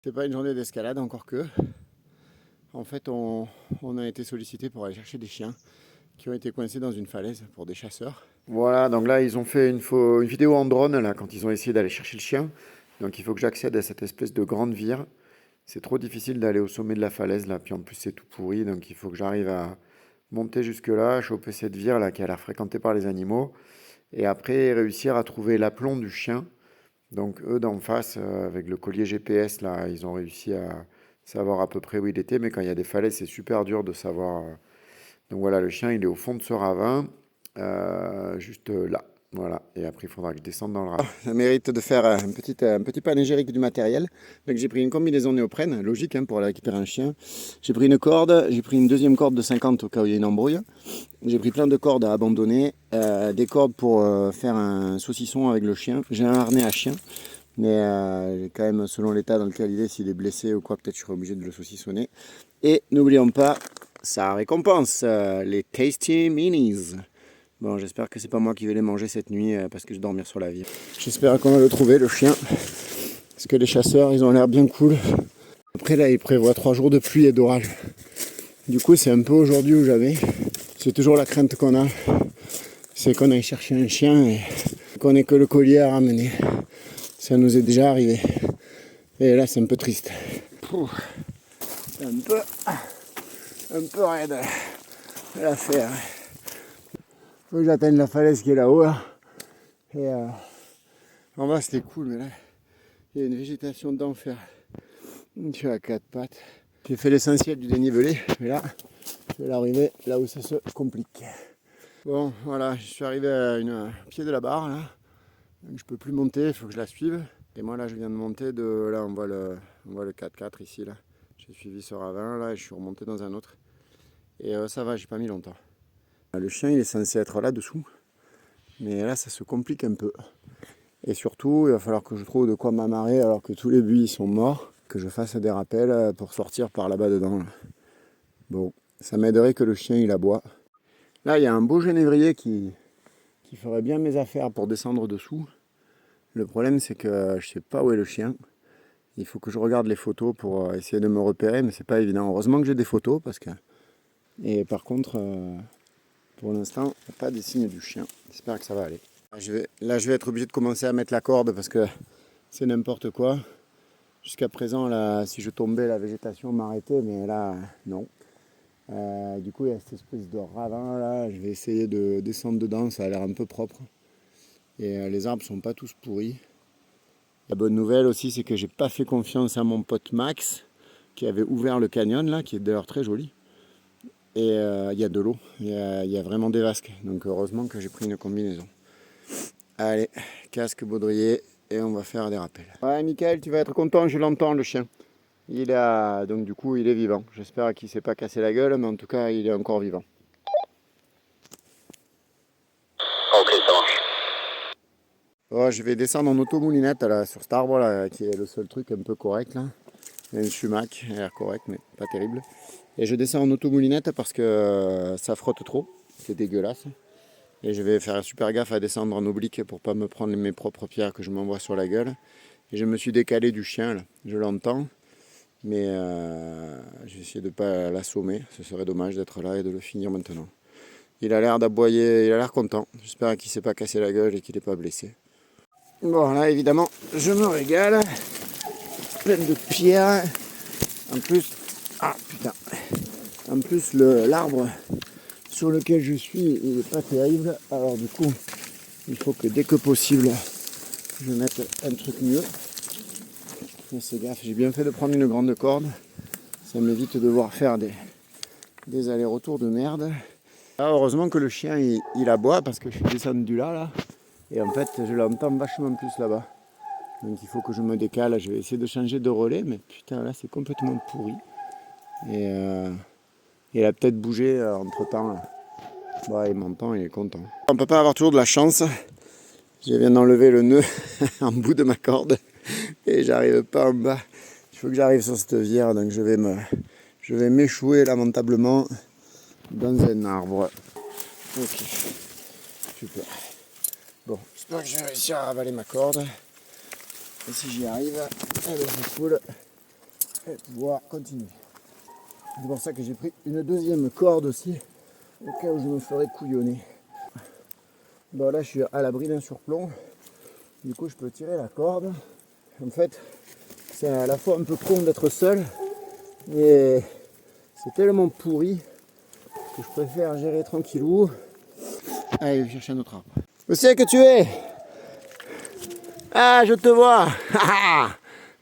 C'est pas une journée d'escalade, encore que. En fait, on a été sollicité pour aller chercher des chiens qui ont été coincés dans une falaise pour des chasseurs. Voilà, donc là, ils ont fait une vidéo en drone là, quand ils ont essayé d'aller chercher le chien. Donc il faut que j'accède à cette espèce de grande vire. C'est trop difficile d'aller au sommet de la falaise là, puis en plus c'est tout pourri, donc il faut que j'arrive à monter jusque là, choper cette vire là qui a l'air fréquentée par les animaux, et après réussir à trouver l'aplomb du chien. Donc eux d'en face, avec le collier GPS, là, ils ont réussi à savoir à peu près où il était, mais quand il y a des falaises, c'est super dur de savoir. Donc voilà, le chien, il est au fond de ce ravin, juste là. Voilà, et après il faudra que je descende dans le ravin. Ça mérite de faire un petit panégyrique du matériel. Donc j'ai pris une combinaison néoprène, logique pour aller récupérer un chien. J'ai pris une corde, j'ai pris une deuxième corde de 50 au cas où il y a une embrouille. J'ai pris plein de cordes à abandonner, des cordes pour faire un saucisson avec le chien. J'ai un harnais à chien, mais quand même, selon l'état dans lequel il est, s'il est blessé ou quoi, peut-être je serai obligé de le saucissonner. Et n'oublions pas sa récompense, les Tasty Minis. Bon, j'espère que c'est pas moi qui vais les manger cette nuit parce que je vais dormir sur la vire. J'espère qu'on va le trouver, le chien. Parce que les chasseurs, ils ont l'air bien cool. Après là, ils prévoient 3 jours de pluie et d'orage. Du coup, c'est un peu aujourd'hui ou jamais. C'est toujours la crainte qu'on a. C'est qu'on aille chercher un chien et qu'on ait que le collier à ramener. Ça nous est déjà arrivé. Et là, c'est un peu triste. C'est un peu raide l'affaire. Faut que j'atteigne la falaise qui est là-haut. Là. Et en bas, c'était cool, mais là, il y a une végétation d'enfer. Je suis à 4 pattes. J'ai fait l'essentiel du dénivelé, mais là, je vais l'arriver là où ça se complique. Bon, voilà, je suis arrivé au pied de la barre, là. Donc, je peux plus monter, il faut que je la suive. Et moi, là, je viens de monter de... Là, on voit le 4x4 ici, là. J'ai suivi ce ravin, là, et je suis remonté dans un autre. Et ça va, j'ai pas mis longtemps. Le chien, il est censé être là-dessous. Mais là, ça se complique un peu. Et surtout, il va falloir que je trouve de quoi m'amarrer alors que tous les buis sont morts. Que je fasse des rappels pour sortir par là-bas dedans. Là. Bon, ça m'aiderait que le chien, il aboie. Là, il y a un beau genévrier qui ferait bien mes affaires pour descendre dessous. Le problème, c'est que je sais pas où est le chien. Il faut que je regarde les photos pour essayer de me repérer, mais c'est pas évident. Heureusement que j'ai des photos, parce que... Et par contre, pour l'instant, il n'y a pas des signes du chien. J'espère que ça va aller. Là, je vais être obligé de commencer à mettre la corde, parce que c'est n'importe quoi. Jusqu'à présent, là, si je tombais, la végétation m'arrêtait, mais là, non. Du coup, il y a cette espèce de ravin, là. Je vais essayer de descendre dedans, ça a l'air un peu propre. Et les arbres sont pas tous pourris. La bonne nouvelle aussi, c'est que j'ai pas fait confiance à mon pote Max, qui avait ouvert le canyon là, qui est d'ailleurs très joli. Et il y a de l'eau, il y a vraiment des vasques. Donc heureusement que j'ai pris une combinaison. Allez, casque baudrier et on va faire des rappels. Ouais, Mickaël, tu vas être content, je l'entends le chien. Donc du coup, il est vivant. J'espère qu'il s'est pas cassé la gueule, mais en tout cas, il est encore vivant. Ok, ça marche. Oh, je vais descendre en automoulinette là, sur cet arbre là, qui est le seul truc un peu correct là. Il y a une sumac, elle a l'air correct, mais pas terrible. Et je descends en automoulinette parce que ça frotte trop, c'est dégueulasse. Et je vais faire super gaffe à descendre en oblique pour pas me prendre mes propres pierres que je m'envoie sur la gueule. Et je me suis décalé du chien là, je l'entends. Mais j'ai essayé de ne pas l'assommer, ce serait dommage d'être là et de le finir maintenant. Il a l'air d'aboyer, il a l'air content. J'espère qu'il ne s'est pas cassé la gueule et qu'il n'est pas blessé. Bon là évidemment je me régale. Plein de pierres. En plus, en plus l'arbre sur lequel je suis il n'est pas terrible. Alors du coup il faut que dès que possible je mette un truc mieux. Fais gaffe, j'ai bien fait de prendre une grande corde. Ça m'évite de devoir faire des allers-retours de merde. Ah, heureusement que le chien il aboie parce que je suis descendu là. Et en fait je l'entends vachement plus là-bas. Donc il faut que je me décale. Je vais essayer de changer de relais, mais putain là c'est complètement pourri. Et il a peut-être bougé entre temps. Bah, il m'entend, il est content. On peut pas avoir toujours de la chance. Je viens d'enlever le nœud en bout de ma corde et j'arrive pas en bas. Il faut que j'arrive sur cette vire, donc je vais m'échouer lamentablement dans un arbre. Ok, super. Bon, j'espère que je vais réussir à ravaler ma corde. Et si j'y arrive, elle est cool. et pouvoir continuer. C'est pour ça que j'ai pris une deuxième corde aussi, au cas où je me ferais couillonner. Bon là je suis à l'abri d'un surplomb, du coup je peux tirer la corde. En fait c'est à la fois un peu con d'être seul, mais c'est tellement pourri que je préfère gérer tranquillou. Allez, chercher un autre arbre. Où c'est que tu es? Ah, je te vois.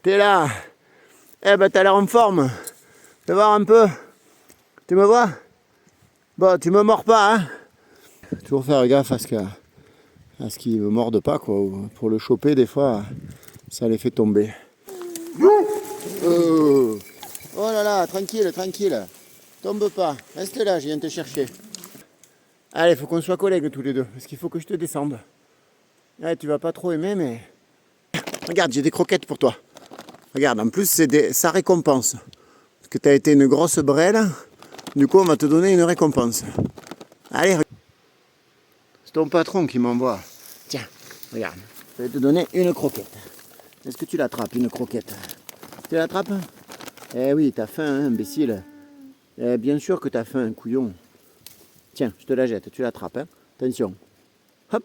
T'es là. Eh ben, t'as l'air en forme. Fais voir un peu. Tu me vois? Bon, tu me mords pas, hein? Toujours faire gaffe à ce qu'il me morde pas, quoi. Pour le choper, des fois, ça les fait tomber. Oh, oh là là, tranquille, tranquille. Tombe pas. Reste là, je viens te chercher. Allez, faut qu'on soit collègues tous les deux, parce qu'il faut que je te descende. Ouais, tu vas pas trop aimer, mais... Regarde, j'ai des croquettes pour toi. Regarde, en plus, ça récompense. Parce que tu as été une grosse brêle. Du coup, on va te donner une récompense. Allez, c'est ton patron qui m'envoie. Tiens, regarde. Je vais te donner une croquette. Est-ce que tu l'attrapes, une croquette? Tu l'attrapes? Eh oui, t'as faim, hein, imbécile. Eh bien sûr que t'as faim, couillon. Tiens, je te la jette, tu l'attrapes. Hein. Attention. Hop.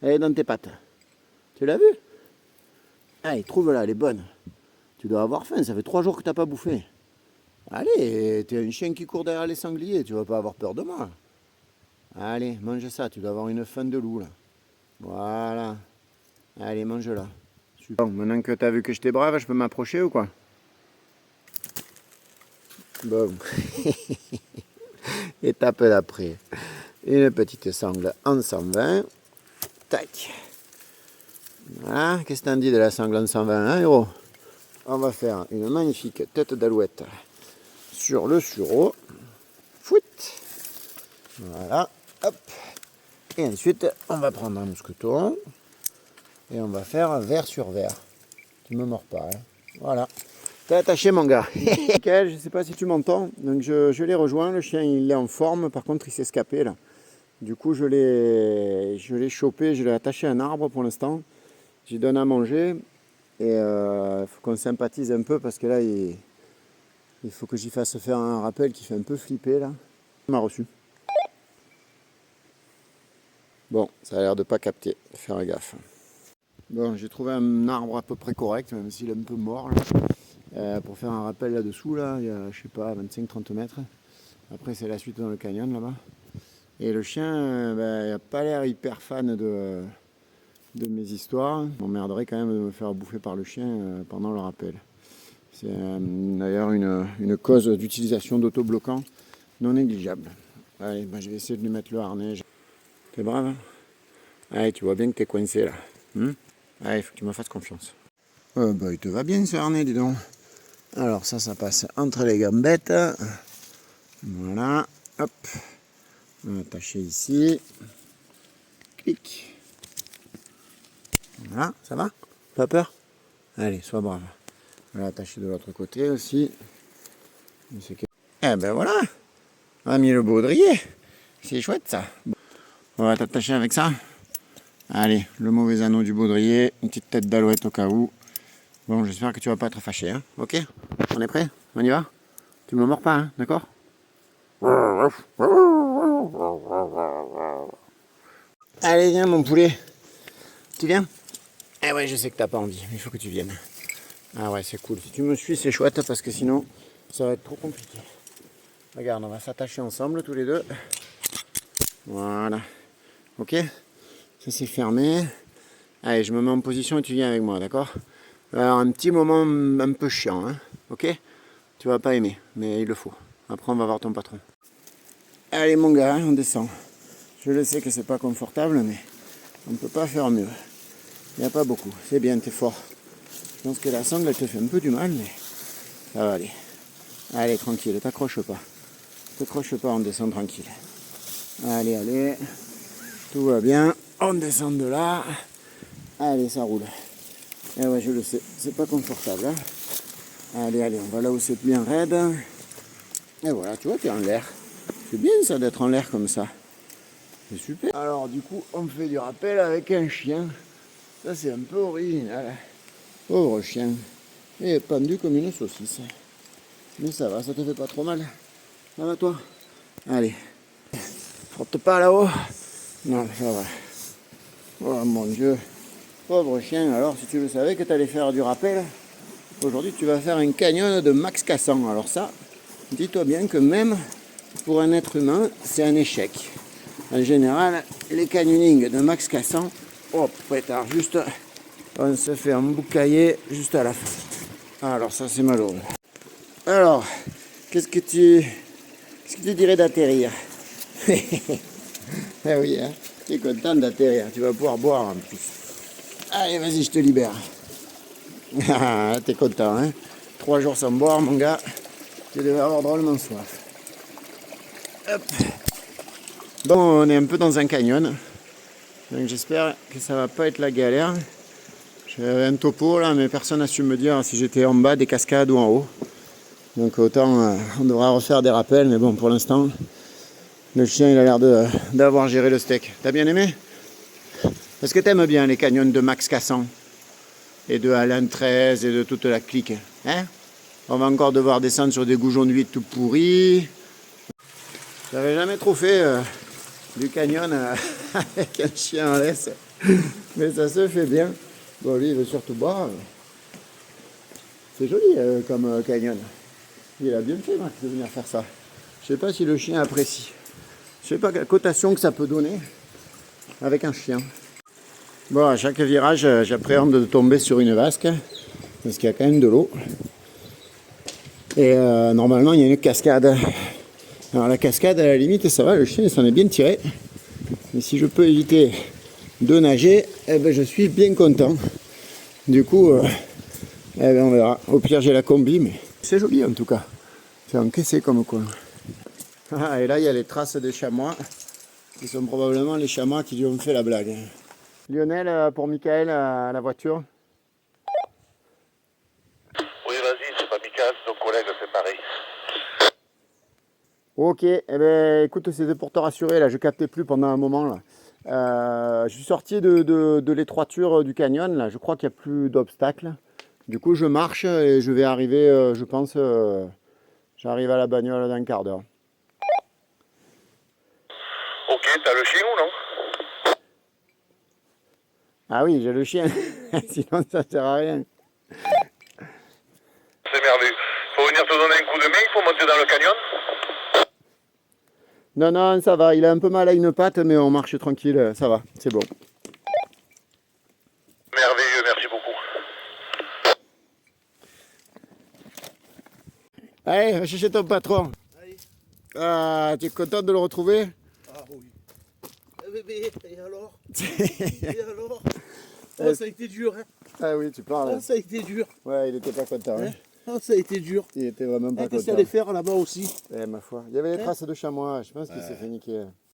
Elle est dans tes pattes. Tu l'as vue? Allez, trouve-la, elle est bonne. Tu dois avoir faim, ça fait 3 jours que t'as pas bouffé. Allez, t'es un chien qui court derrière les sangliers, tu vas pas avoir peur de moi. Allez, mange ça, tu dois avoir une faim de loup là. Voilà. Allez, mange-la. Super. Bon, maintenant que t'as vu que j'étais brave, je peux m'approcher ou quoi? Bon. Étape d'après. Une petite sangle en 120. Tac. Voilà, qu'est-ce que t'en dis de la sangle en 120, hein, héros? On va faire une magnifique tête d'alouette sur le sureau. Fouit. Voilà, hop. Et ensuite, on va prendre un mousqueton et on va faire vert sur vert. Tu me mords pas, hein. Voilà. T'es attaché, mon gars. Nickel, je sais pas si tu m'entends. Donc je l'ai rejoint, le chien il est en forme, par contre il s'est escapé là. Du coup je l'ai chopé, je l'ai attaché à un arbre pour l'instant. J'y donne à manger et il faut qu'on sympathise un peu parce que là il faut que j'y fasse faire un rappel qui fait un peu flipper là. Il m'a reçu. Bon, ça a l'air de pas capter, faire gaffe. Bon, j'ai trouvé un arbre à peu près correct, même s'il est un peu mort là. Pour faire un rappel là-dessous, là, il y a, je sais pas, 25-30 mètres. Après, c'est la suite dans le canyon là-bas. Et le chien, il n'a pas l'air hyper fan de mes histoires. Je m'emmerderais quand même de me faire bouffer par le chien pendant le rappel. C'est d'ailleurs une cause d'utilisation d'autobloquant non négligeable. Allez, je vais essayer de lui mettre le harnais. T'es brave, hein? Allez, tu vois bien que t'es coincé là. Allez, il faut que tu me fasses confiance. Il te va bien ce harnais, dis donc. Alors ça passe entre les gambettes. Voilà, hop. On va attacher ici. Clic. Voilà, ça va? Pas peur? Allez, sois brave. On va l'attacher de l'autre côté aussi. Eh ben voilà, on a mis le baudrier. C'est chouette ça. On va t'attacher avec ça. Allez, le mauvais anneau du baudrier, une petite tête d'alouette au cas où. Bon, j'espère que tu vas pas être fâché, hein. Ok? On est prêt? On y va? Tu me mords pas, hein, d'accord? Allez, viens mon poulet. Tu viens? Eh ouais, je sais que t'as pas envie, mais il faut que tu viennes. Ah ouais, c'est cool. Si tu me suis, c'est chouette parce que sinon, ça va être trop compliqué. Regarde, on va s'attacher ensemble tous les deux. Voilà. Ok? Ça c'est fermé. Allez, je me mets en position et tu viens avec moi, d'accord? Alors, un petit moment un peu chiant, hein? Ok? Tu vas pas aimer, mais il le faut. Après, on va voir ton patron. Allez, mon gars, on descend. Je le sais que c'est pas confortable, mais on peut pas faire mieux. Il n'y a pas beaucoup. C'est bien, t'es fort. Je pense que la sangle, elle te fait un peu du mal, mais ça va aller. Allez, tranquille, t'accroche pas. T'accroche pas, on descend tranquille. Allez, allez. Tout va bien. On descend de là. Allez, ça roule. Eh ouais, je le sais, c'est pas confortable. Hein. Allez, allez, on va là où c'est bien raide. Et voilà, tu vois, t'es en l'air. C'est bien ça d'être en l'air comme ça. C'est super. Alors, du coup, on fait du rappel avec un chien. Ça, c'est un peu original. Pauvre chien. Et pendu comme une saucisse. Mais ça va, ça te fait pas trop mal. Ça va toi? Allez. Frotte pas là-haut. Non, ça va. Oh mon Dieu. Pauvre chien, alors si tu le savais que tu allais faire du rappel, aujourd'hui tu vas faire un canyon de max cassant. Alors ça, dis-toi bien que même pour un être humain, c'est un échec. En général, les canyonings de max cassant, oh pétard, juste, on se fait emboucailler juste à la fin. Alors ça c'est malheureux. Alors, qu'est-ce que tu dirais d'atterrir? Ah oui, hein, tu es content d'atterrir, tu vas pouvoir boire en plus. Allez, vas-y, je te libère. Ah, t'es content, hein? 3 jours sans boire, mon gars, tu devais avoir drôlement soif. Hop. Bon, on est un peu dans un canyon, donc j'espère que ça va pas être la galère. J'avais un topo là, mais personne n'a su me dire si j'étais en bas des cascades ou en haut. Donc autant on devra refaire des rappels, mais bon, pour l'instant, le chien il a l'air d'avoir géré le steak. T'as bien aimé? Est-ce que t'aimes bien les canyons de Max Cassan et de Alain 13 et de toute la clique, hein? On va encore devoir descendre sur des goujons d'huile tout pourris. J'avais jamais trop fait du canyon avec un chien en laisse, mais ça se fait bien. Bon, lui il veut surtout boire. C'est joli comme canyon. Il a bien fait, Max, de venir faire ça. Je sais pas si le chien apprécie. Je sais pas quelle cotation que ça peut donner avec un chien. Bon, à chaque virage, j'appréhende de tomber sur une vasque, parce qu'il y a quand même de l'eau. Et normalement, il y a une cascade. Alors la cascade, à la limite, ça va, le chien s'en est bien tiré. Mais si je peux éviter de nager, eh ben, je suis bien content. Du coup, eh ben, on verra. Au pire, j'ai la combi, mais c'est joli en tout cas. C'est encaissé comme coin. Ah, et là, il y a les traces des chamois, qui sont probablement les chamois qui lui ont fait la blague. Lionel, pour Michael, à la voiture. Oui, vas-y, c'est pas Mika, c'est ton collègue, c'est pareil. Ok, eh ben, écoute, c'était pour te rassurer, là, je captais plus pendant un moment. Là. Je suis sorti de l'étroiture du canyon, là, je crois qu'il n'y a plus d'obstacles. Du coup, je marche et je vais arriver, je pense, j'arrive à la bagnole dans un quart d'heure. Ok, t'as le chien ou non? Ah oui, j'ai le chien, sinon ça sert à rien. C'est merveilleux. Faut venir te donner un coup de main, il faut monter dans le canyon. Non, non, ça va, il a un peu mal à une patte, mais on marche tranquille, ça va, c'est bon. Merveilleux, merci beaucoup. Allez, va chercher ton patron. Allez. Ah, tu es content de le retrouver? Ah oui. Bébé, et alors? Et alors? Oh, ça a été dur, hein? Ah oui, tu parles. Oh, ça a été dur. Ouais, il était pas content. Hein. Oh, ça a été dur. Il était vraiment pas Qu'est-ce qu'il content. allait faire là-bas aussi? Eh, ma foi. Il y avait les traces de chamois, je pense qu'il s'est fait niquer.